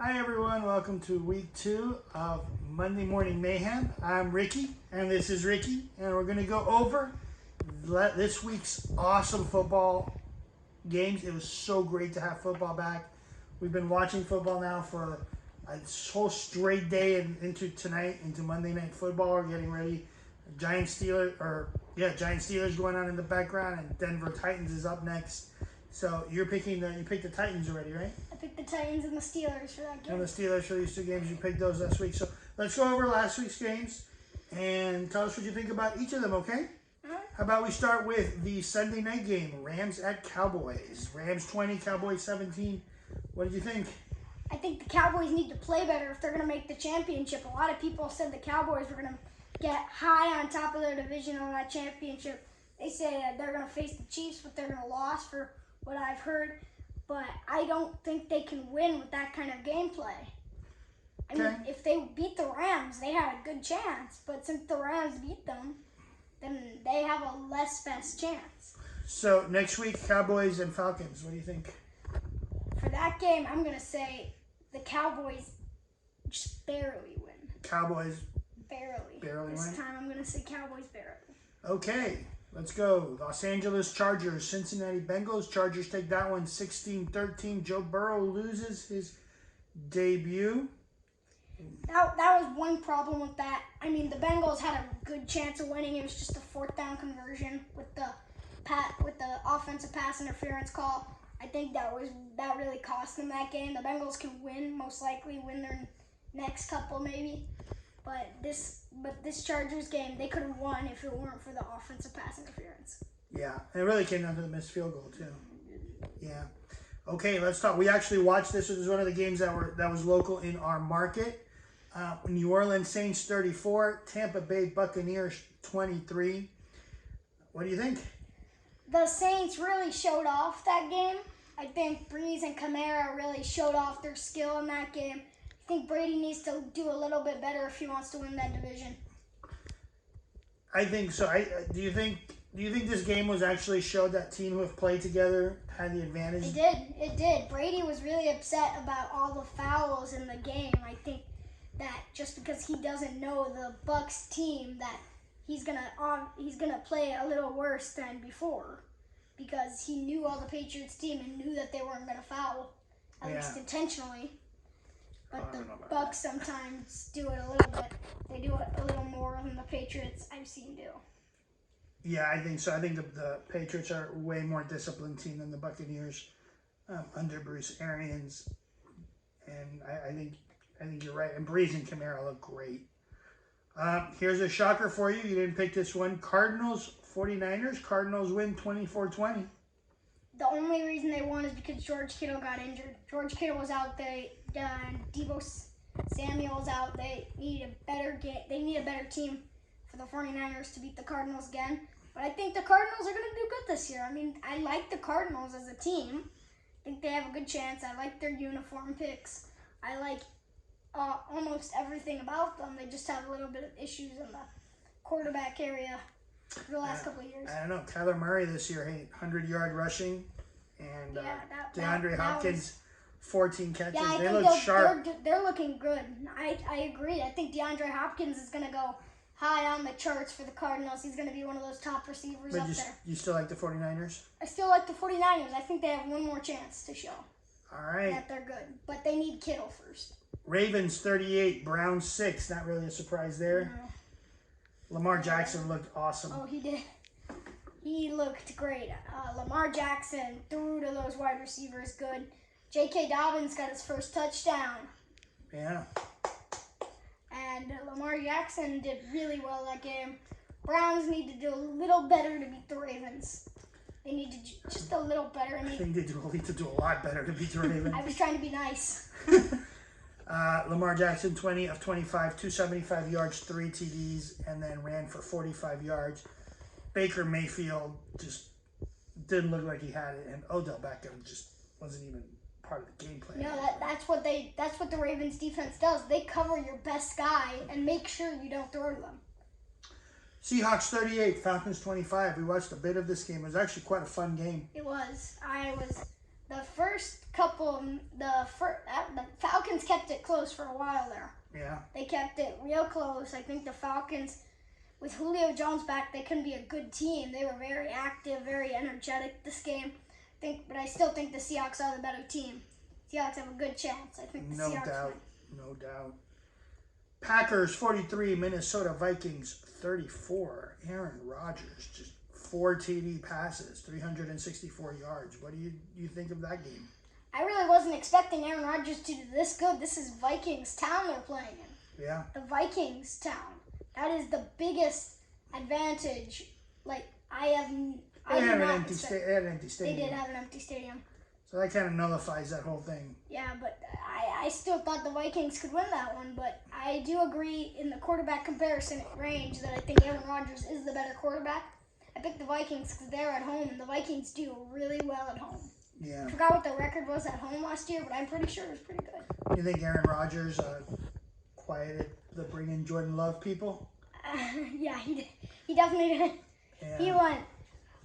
Hi everyone, welcome to week 2 of Monday Morning Mayhem. I'm Ricky, and this is Ricky, and we're going to go over this week's awesome football games. It was so great to have football back. We've been watching football now for a whole straight day and into tonight, into Monday Night Football. We're getting ready. Giant Steelers going on in the background, and Denver Titans is up next. So you picked the Titans already, right? I picked the Titans and the Steelers for that game. And the Steelers for these 2 games. You picked those last week. So let's go over last week's games and tell us what you think about each of them, okay? How about we start with the Sunday night game, Rams at Cowboys. Rams 20, Cowboys 17. What did you think? I think the Cowboys need to play better if they're going to make the championship. A lot of people said the Cowboys were going to get high on top of their division on that championship. They say that they're going to face the Chiefs, but they're going to lose for what I've heard. But I don't think they can win with that kind of gameplay. I mean, if they beat the Rams, they had a good chance. But since the Rams beat them, then they have a less best chance. So next week, Cowboys and Falcons. What do you think? For that game, I'm going to say the Cowboys just barely win. Cowboys Barely win? This time I'm going to say Cowboys barely. Okay, let's go. Los Angeles Chargers, Cincinnati Bengals. Chargers take that one 16-13. Joe Burrow loses his debut. That was one problem with that. I mean, the Bengals had a good chance of winning. It was just a 4th down conversion with the offensive pass interference call. I think that really cost them that game. The Bengals can win, most likely win their next couple maybe. But this Chargers game, they could have won if it weren't for the offensive pass interference. Yeah, and it really came down to the missed field goal too. Yeah. Okay, let's talk. We actually watched this. It was one of the games that was local in our market. New Orleans Saints 34, Tampa Bay Buccaneers 23. What do you think? The Saints really showed off that game. I think Breeze and Kamara really showed off their skill in that game. I think Brady needs to do a little bit better if he wants to win that division. I think so. Do you think this game was actually showed that team who have played together had the advantage? It did. Brady was really upset about all the fouls in the game. I think that just because he doesn't know the Bucs team, that he's gonna play a little worse than before, because he knew all the Patriots team and knew that they weren't gonna foul, at least intentionally. But the Bucs sometimes do it a little bit. They do it a little more than the Patriots I've seen do. Yeah, I think so. I think the Patriots are a way more disciplined team than the Buccaneers under Bruce Arians, and I think you're right. And Breeze and Kamara look great. Here's a shocker for you. You didn't pick this one. Cardinals 49ers. Cardinals win 24-20. The only reason they won is because George Kittle got injured. George Kittle was out. Deebo Samuel was out. They need a better game. They need a better team for the 49ers to beat the Cardinals again. But I think the Cardinals are going to do good this year. I mean, I like the Cardinals as a team. I think they have a good chance. I like their uniform picks. I like almost everything about them. They just have a little bit of issues in the quarterback area for the last couple of years. I don't know. Kyler Murray this year, 100-yard rushing, and DeAndre Hopkins, 14 catches. Yeah, they look sharp. They're looking good. I agree. I think DeAndre Hopkins is going to go high on the charts for the Cardinals. He's going to be one of those top receivers up there. You still like the 49ers? I still like the 49ers. I think they have one more chance to show that they're good. But they need Kittle first. Ravens 38, Browns 6. Not really a surprise there. No. Lamar Jackson looked awesome. Oh, he did. He looked great. Lamar Jackson threw to those wide receivers good. J.K. Dobbins got his first touchdown. Yeah. And Lamar Jackson did really well that game. Browns need to do a little better to beat the Ravens. They need to just a little better. I think they need to do a lot better to beat the Ravens. I was trying to be nice. Lamar Jackson, 20 of 25, 275 yards, 3 TDs, and then ran for 45 yards. Baker Mayfield just didn't look like he had it, and Odell Beckham just wasn't even part of the game plan. No, that's what the Ravens defense does. They cover your best guy and make sure you don't throw to them. Seahawks 38, Falcons 25. We watched a bit of this game. It was actually quite a fun game. It was. I The first couple, the Falcons kept it close for a while there. Yeah. They kept it real close. I think the Falcons, with Julio Jones back, they can be a good team. They were very active, very energetic this game. But I still think the Seahawks are the better team. Seahawks have a good chance. I think the Seahawks win. No doubt. Packers 43, Minnesota Vikings 34. Aaron Rodgers just 4 TD passes, 364 yards. What do you think of that game? I really wasn't expecting Aaron Rodgers to do this good. This is Vikings town they're playing in. Yeah. The Vikings town. That is the biggest advantage. Like, they had an empty stadium. They did have an empty stadium. So that kind of nullifies that whole thing. Yeah, but I still thought the Vikings could win that one. But I do agree in the quarterback comparison range that I think Aaron Rodgers is the better quarterback. I picked the Vikings because they're at home, and the Vikings do really well at home. Yeah. I forgot what the record was at home last year, but I'm pretty sure it was pretty good. You think Aaron Rodgers quieted the bring in Jordan Love people? Yeah, he did. He definitely did. Yeah. He went,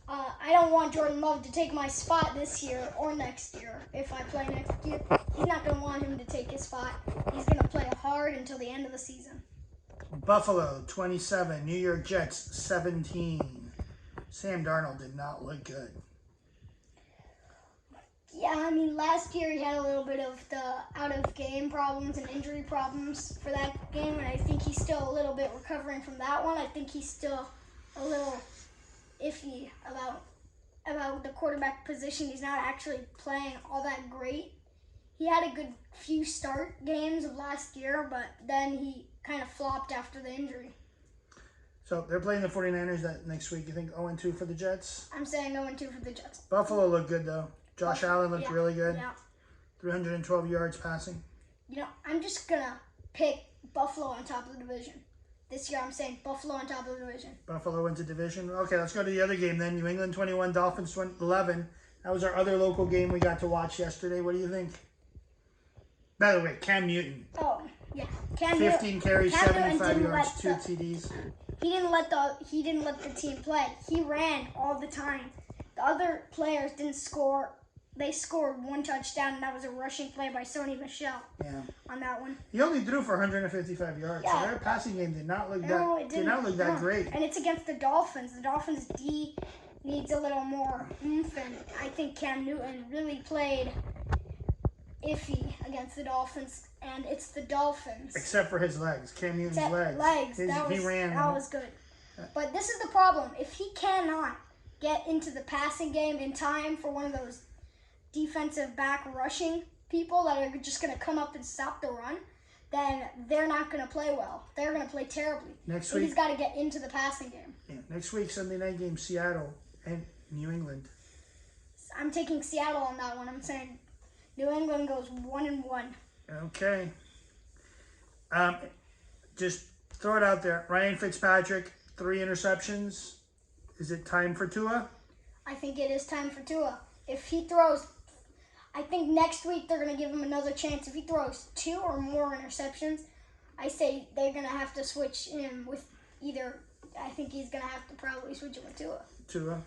I don't want Jordan Love to take my spot this year or next year. If I play next year, he's not going to want him to take his spot. He's going to play hard until the end of the season. Buffalo 27, New York Jets 17. Sam Darnold did not look good. Yeah, I mean, last year he had a little bit of the out-of-game problems and injury problems for that game, and I think he's still a little bit recovering from that one. I think he's still a little iffy about the quarterback position. He's not actually playing all that great. He had a good few start games of last year, but then he kind of flopped after the injury. So they're playing the 49ers that next week. You think 0-2 for the Jets? I'm saying 0-2 for the Jets. Buffalo looked good, though. Josh Allen looked really good. Yeah. 312 yards passing. You know, I'm just going to pick Buffalo on top of the division. This year I'm saying Buffalo on top of the division. Buffalo wins the division. Okay, let's go to the other game then. New England 21, Dolphins 11. That was our other local game we got to watch yesterday. What do you think? By the way, Cam Newton. Oh, yeah. 15 carries, 75 yards, 2 TDs. He didn't let the team play. He ran all the time. The other players didn't score. They scored 1 touchdown, and that was a rushing play by Sony Michel. Yeah. On that one. He only threw for 155 yards. Yeah. So their passing game did not look that great. And it's against the Dolphins. The Dolphins D needs a little more oomph, and I think Cam Newton really played iffy against the Dolphins, and it's the Dolphins. Except for his legs. Cam Newton's legs. He ran. That was good. But this is the problem. If he cannot get into the passing game in time for one of those defensive back rushing people that are just going to come up and stop the run, then they're not going to play well. They're going to play terribly. Next week, he's got to get into the passing game. Yeah, next week, Sunday night game, Seattle and New England. I'm taking Seattle on that one. I'm saying New England goes 1-1. Okay. Just throw it out there. Ryan Fitzpatrick, 3 interceptions. Is it time for Tua? I think it is time for Tua. If he throws, I think next week they're going to give him another chance. If he throws 2 or more interceptions, I say they're going to have to switch him with either. I think he's going to have to probably switch him with Tua.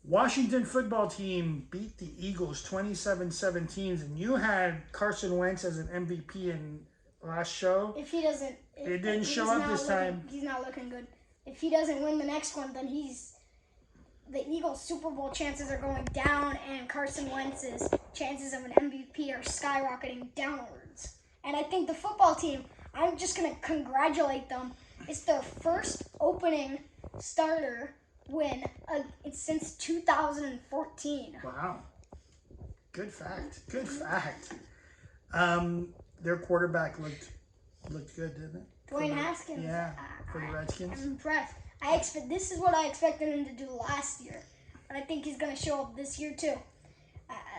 Washington football team beat the Eagles 27-17, and you had Carson Wentz as an MVP in last show. If he doesn't, it didn't show up this time. He's not looking good. If he doesn't win the next one, then the Eagles' Super Bowl chances are going down, and Carson Wentz's chances of an MVP are skyrocketing downwards. And I think the football team, I'm just going to congratulate them. It's their first opening starter win since 2014. Wow. Good fact. Their quarterback looked good, didn't it? Dwayne Haskins. Yeah, for the Redskins. I'm impressed. This is what I expected him to do last year, and I think he's going to show up this year too.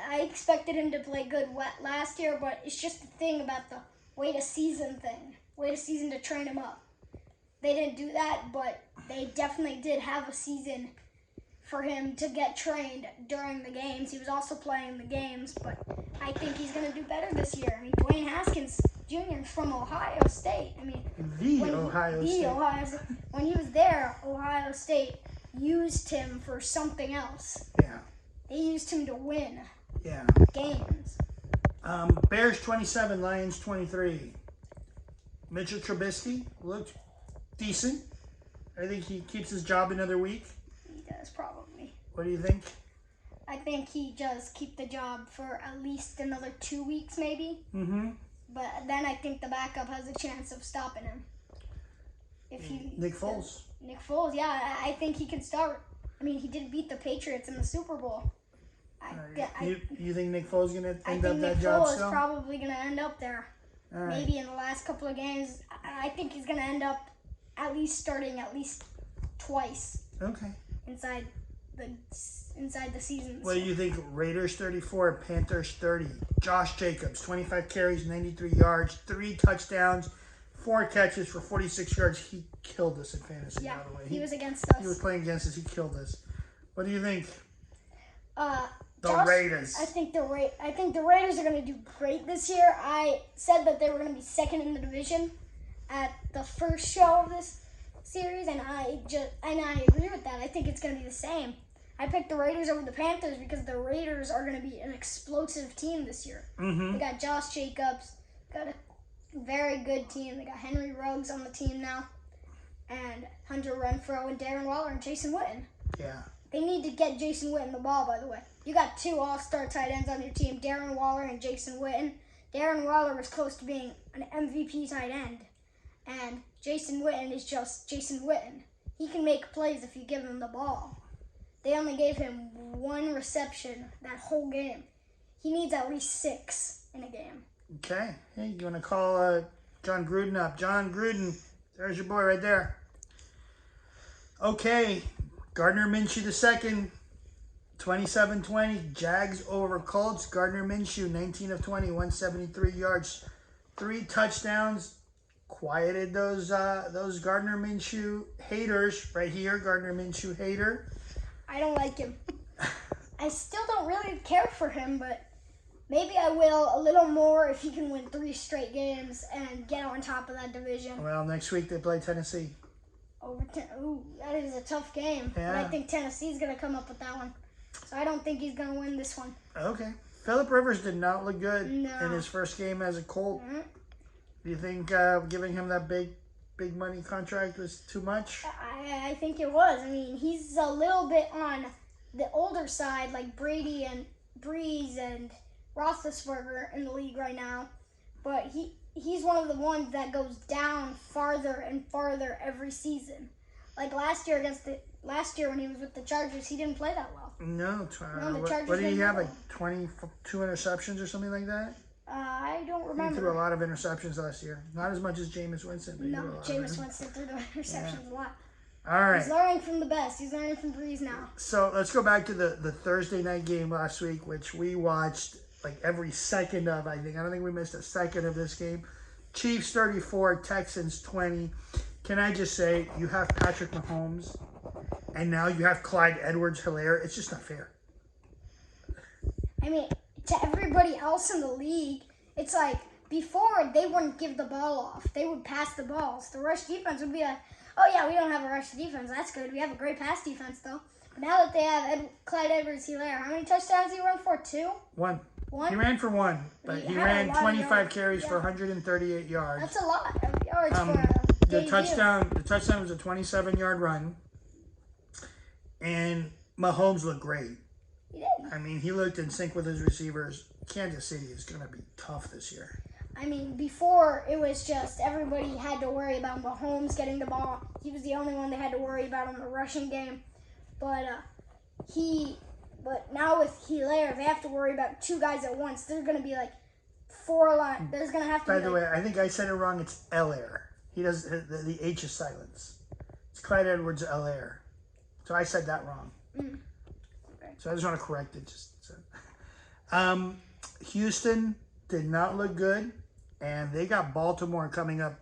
I expected him to play good last year, but it's just the thing about the wait a season thing. Wait a season to train him up. They didn't do that, but they definitely did have a season for him to get trained during the games. He was also playing the games, but I think he's going to do better this year. I mean, Dwayne Haskins Jr. is from Ohio State. I mean, Ohio State. When he was there, Ohio State used him for something else. Yeah. They used him to win games. Bears 27, Lions 23. Mitchell Trubisky looked decent. I think he keeps his job another week. He does, probably. What do you think? I think he does keep the job for at least another 2 weeks, maybe. Mm-hmm. But then I think the backup has a chance of stopping him. Nick Foles. Nick Foles, yeah, I think he can start. I mean, he did beat the Patriots in the Super Bowl. You think Nick Foles is going to end up that Nick job Foles still? is probably going to end up there. Right. Maybe in the last couple of games. I think he's going to end up at least starting at least twice. Okay. Inside the season. What do you think? Raiders 34, Panthers 30. Josh Jacobs, 25 carries, 93 yards, 3 touchdowns, 4 catches for 46 yards. He killed us in fantasy, by the way. He was against us. He was playing against us. He killed us. What do you think? Raiders. I think the Raiders are going to do great this year. I said that they were going to be second in the division at the first show of this series, and I agree with that. I think it's going to be the same. I picked the Raiders over the Panthers because the Raiders are going to be an explosive team this year. Mm-hmm. They got Josh Jacobs, got a very good team. They got Henry Ruggs on the team now, and Hunter Renfrow and Darren Waller and Jason Witten. Yeah. They need to get Jason Witten the ball, by the way. You got 2 all-star tight ends on your team, Darren Waller and Jason Witten. Darren Waller was close to being an MVP tight end, and Jason Witten is just Jason Witten. He can make plays if you give him the ball. They only gave him 1 reception that whole game. He needs at least 6 in a game. Okay. Hey, you want to call John Gruden up? John Gruden, there's your boy right there. Okay. Gardner Minshew II, 27-20. Jags over Colts. Gardner Minshew, 19 of 20, 173 yards, 3 touchdowns. Quieted those Gardner Minshew haters right here. Gardner Minshew hater. I don't like him. I still don't really care for him, but maybe I will a little more if he can win 3 straight games and get on top of that division. Well, next week they play Tennessee. Ooh, that is a tough game. Yeah. But I think Tennessee's going to come up with that one. So I don't think he's going to win this one. Okay. Phillip Rivers did not look good in his first game as a Colt. Mm-hmm. Do you think giving him that big money contract was too much? I think it was. I mean, he's a little bit on the older side, like Brady and Breeze and Roethlisberger in the league right now. But he's one of the ones that goes down farther and farther every season. Like last year when he was with the Chargers, he didn't play that well. No, the Chargers what did he have, like 22 interceptions or something like that? I don't remember. He threw a lot of interceptions last year. Not as much as Jameis Winston. But no, Jameis Winston threw the interceptions a lot. All right. He's learning from the best. He's learning from Breeze now. So let's go back to the Thursday night game last week, which we watched like every second of, I think. I don't think we missed a second of this game. Chiefs 34, Texans 20. Can I just say, you have Patrick Mahomes, and now you have Clyde Edwards-Helaire. It's just not fair. I mean, to everybody else in the league, it's like before they wouldn't give the ball off. They would pass the balls. The rush defense would be like, oh yeah, we don't have a rush defense. That's good. We have a great pass defense though. But now that they have Clyde Edwards-Helaire, how many touchdowns did he run for? 2? 1. 1? He ran for 1, but he ran 25 carries for 138 yards. That's a lot of yards for a the touchdown was a 27-yard run, and Mahomes looked great. He did. I mean, he looked in sync with his receivers. Kansas City is going to be tough this year. I mean, before it was just everybody had to worry about Mahomes getting the ball. He was the only one they had to worry about in the rushing game. But now with Helaire, they have to worry about 2 guys at once. There's going to be like 4 lines. There's going to have to By be the way, I think I said it wrong. It's Elaire. He does the H is silence. It's Clyde Edwards-Helaire. So I said that wrong. Okay. So I just want to correct it. Houston did not look good, and they got Baltimore coming up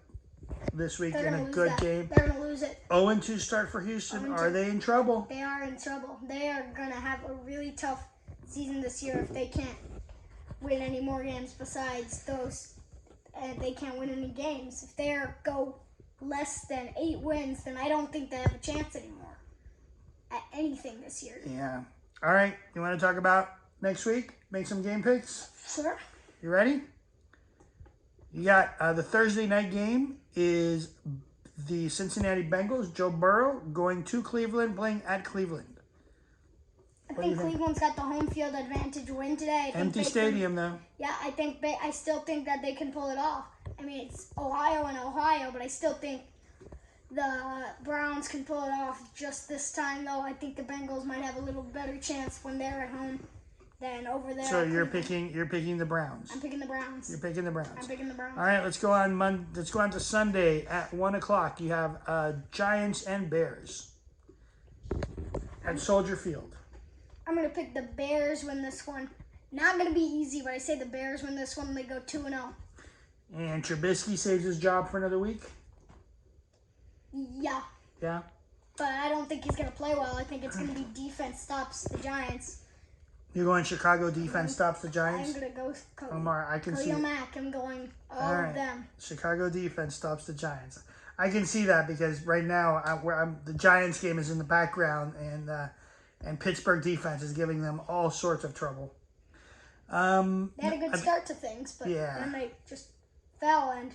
this week in a good game. They're going to lose it. 0-2 start for Houston. Are they in trouble? They are in trouble. They are going to have a really tough season this year if they can't win any more games besides those. They can't win any games. If they go less than 8 wins, then I don't think they have a chance anymore at anything this year. Yeah. All right. You want to talk about next week? Make some game picks? Sure. You ready? You got the Thursday night game is the Cincinnati Bengals, Joe Burrow, going to Cleveland, playing at Cleveland. I think Cleveland's got the home field advantage win today. Empty stadium, though. Yeah, I still think that they can pull it off. I mean, it's Ohio, but I still think the Browns can pull it off just this time, though. I think the Bengals might have a little better chance when they're at home than over there. So you're picking the Browns. I'm picking the Browns. You're picking the Browns. I'm picking the Browns. All right, let's go on to Sunday at 1:00. You have Giants and Bears at Soldier Field. I'm going to pick the Bears win this one. Not going to be easy, but I say the Bears win this one and they go 2-0. And Trubisky saves his job for another week? Yeah. Yeah? But I don't think he's going to play well. I think it's going to be defense stops the Giants. You're going Chicago defense stops the Giants? I'm going to go Omar, I can see it. Mack. I'm going all of them. Chicago defense stops the Giants. I can see that because right now the Giants game is in the background and Pittsburgh defense is giving them all sorts of trouble. They had a good start to things, but then they just fell, and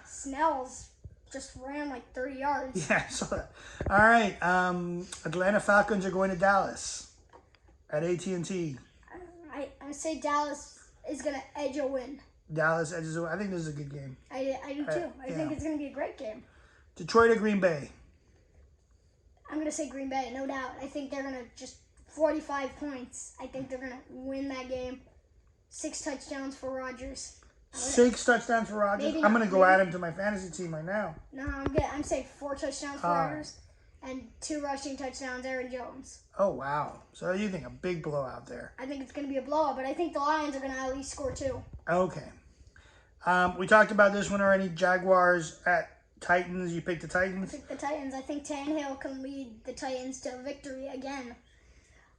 Snell's just ran like 30 yards. Yeah, I saw that. All right, Atlanta Falcons are going to Dallas at AT&T. I say Dallas is going to edge a win. Dallas edges a win. I think this is a good game. I do too. I think it's going to be a great game. Detroit or Green Bay? I'm going to say Green Bay, no doubt. I think they're going to just 45 points. I think they're going to win that game. 6 touchdowns for Rodgers. 6 touchdowns for Rodgers? I'm going to go add him to my fantasy team right now. No, I'm saying 4 touchdowns for Rodgers and 2 rushing touchdowns, Aaron Jones. Oh, wow. So you think a big blowout there? I think it's going to be a blowout, but I think the Lions are going to at least score 2. Okay. We talked about this one already. Jaguars at Titans. You picked the Titans? I picked the Titans. I think Tannehill can lead the Titans to victory again.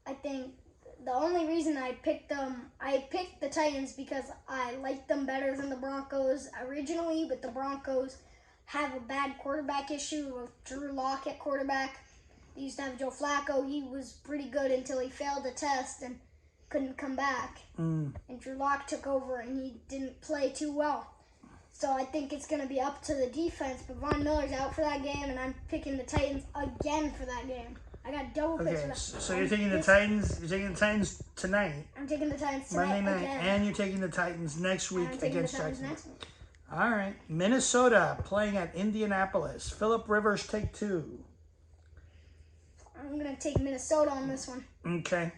I think the only reason I picked the Titans because I liked them better than the Broncos originally, but the Broncos have a bad quarterback issue with Drew Lock at quarterback. They used to have Joe Flacco. He was pretty good until he failed a test and couldn't come back. And Drew Lock took over and he didn't play too well. So I think it's going to be up to the defense, but Von Miller's out for that game, and I'm picking the Titans again for that game. I got double picks for that. So you're taking the Titans. You're taking the Titans tonight. I'm taking the Titans tonight Monday night, again. and you're taking the Titans next week against Titans Jacksonville. next week. All right, Minnesota playing at Indianapolis. Phillip Rivers take 2. I'm gonna take Minnesota on this one. Okay.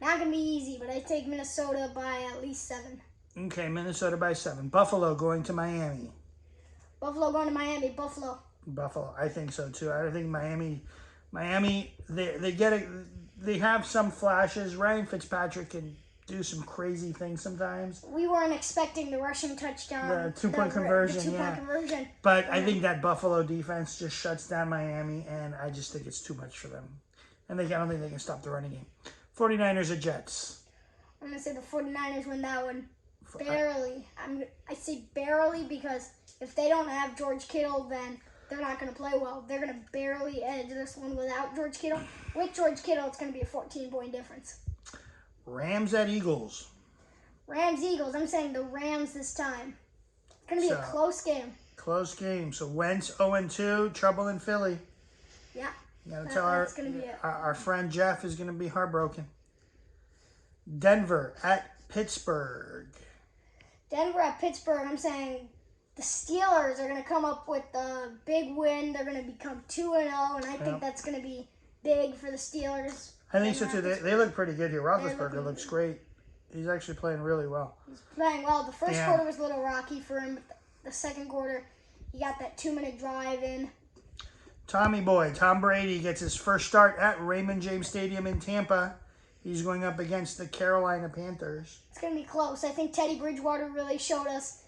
Not gonna be easy, but I take Minnesota by at least 7. Okay, Minnesota by 7. Buffalo going to Miami. Buffalo going to Miami. Buffalo. I think so too. I think Miami, they have some flashes. Ryan Fitzpatrick can do some crazy things sometimes. We weren't expecting the rushing touchdown. The 2-point conversion, the 2-point conversion. But I think that Buffalo defense just shuts down Miami, and I just think it's too much for them. And I don't think they can stop the running game. 49ers or Jets? I'm going to say the 49ers win that one. Barely. I say barely because if they don't have George Kittle, then they're not going to play well. They're going to barely edge this one without George Kittle. With George Kittle, it's going to be a 14-point difference. Rams at Eagles. Rams-Eagles. I'm saying the Rams this time. It's going to be a close game. Close game. So Wentz 0-2, trouble in Philly. Yeah. You got to tell our friend Jeff is going to be heartbroken. Denver at Pittsburgh. Denver at Pittsburgh. I'm saying the Steelers are going to come up with a big win. They're going to become 2-0, and I think that's going to be big for the Steelers. I think so too. They look pretty good here. Roethlisberger looks great. He's actually playing really well. He's playing well. The first quarter was a little rocky for him, but the second quarter, he got that 2-minute drive in. Tommy Boy, Tom Brady gets his first start at Raymond James Stadium in Tampa. He's going up against the Carolina Panthers. It's going to be close. I think Teddy Bridgewater really showed us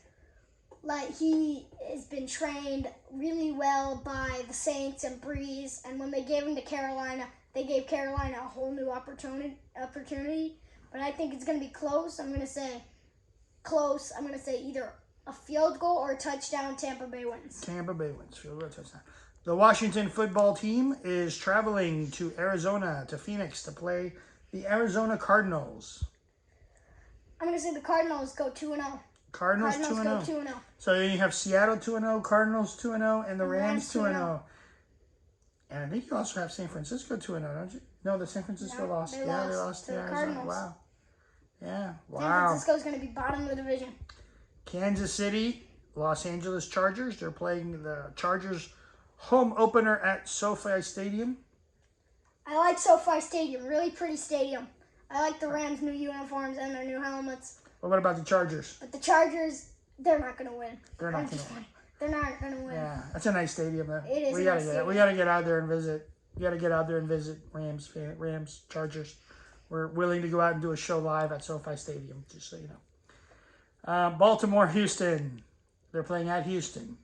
like he has been trained really well by the Saints and Breeze. And when they gave him to Carolina, they gave Carolina a whole new opportunity. But I think it's going to be close. I'm going to say close. I'm going to say either a field goal or a touchdown. Tampa Bay wins. Tampa Bay wins. Field goal, touchdown. The Washington football team is traveling to Arizona, to Phoenix, to play the Arizona Cardinals. I'm going to say the Cardinals go 2-0. Cardinals 2-0. Go 2-0. So then you have Seattle 2-0, Cardinals 2-0, and the Rams 2-0. And I think you also have San Francisco 2-0, don't you? No, the San Francisco lost. They lost to to the Arizona. Cardinals. Wow. Yeah, wow. San Francisco's going to be bottom of the division. Kansas City, Los Angeles Chargers. They're playing the Chargers home opener at SoFi Stadium. I like SoFi Stadium. Really pretty stadium. I like the Rams' new uniforms and their new helmets. What about the Chargers? But the Chargers, they're not going to win. They're not going to win. They're not going to win. Yeah, that's a nice stadium, though. It is. We gotta get out there and visit. We gotta get out there and visit Rams, Chargers. We're willing to go out and do a show live at SoFi Stadium, just so you know. Baltimore, Houston. They're playing at Houston.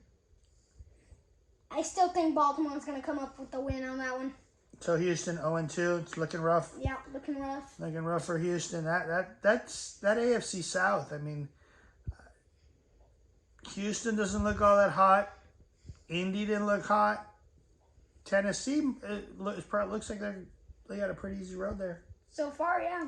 I still think Baltimore's going to come up with the win on that one. So Houston 0-2. It's looking rough. Yeah, looking rough. Looking rough for Houston. That's that AFC South. I mean, Houston doesn't look all that hot. Indy didn't look hot. Tennessee, looks like they got a pretty easy road there. So far, yeah,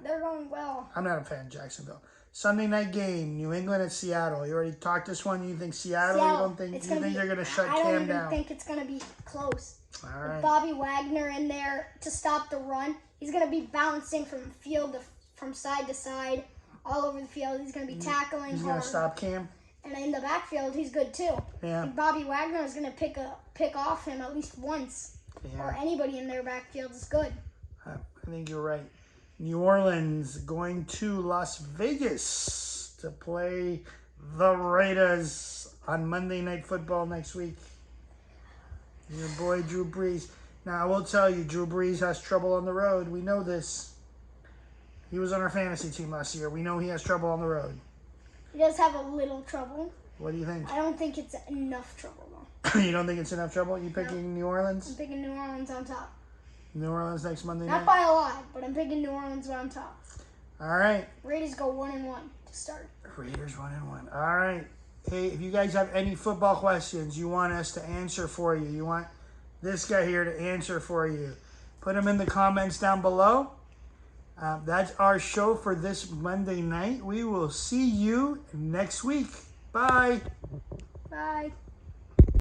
they're going well. I'm not a fan of Jacksonville. Sunday night game, New England at Seattle. You already talked this one. You think Seattle? You don't think they're going to shut Cam down? I don't even think it's going to be close. All right. With Bobby Wagner in there to stop the run, he's going to be bouncing from side to side, all over the field. He's going to be tackling. He's going to stop Cam. And in the backfield, he's good too. Yeah. And Bobby Wagner is going to pick off him at least once. Yeah. Or anybody in their backfield is good. I think you're right. New Orleans going to Las Vegas to play the Raiders on Monday Night Football next week. Your boy Drew Brees. Now, I will tell you, Drew Brees has trouble on the road. We know this. He was on our fantasy team last year. We know he has trouble on the road. He does have a little trouble. What do you think? I don't think it's enough trouble, though. You don't think it's enough trouble? You picking New Orleans? I'm picking New Orleans on top. New Orleans next Monday night? Not by a lot, but I'm picking New Orleans on top. All right. Raiders go 1-1 to start. Raiders 1-1. All right. Hey, if you guys have any football questions you want us to answer for you, you want this guy here to answer for you, put them in the comments down below. That's our show for this Monday night. We will see you next week. Bye. Bye.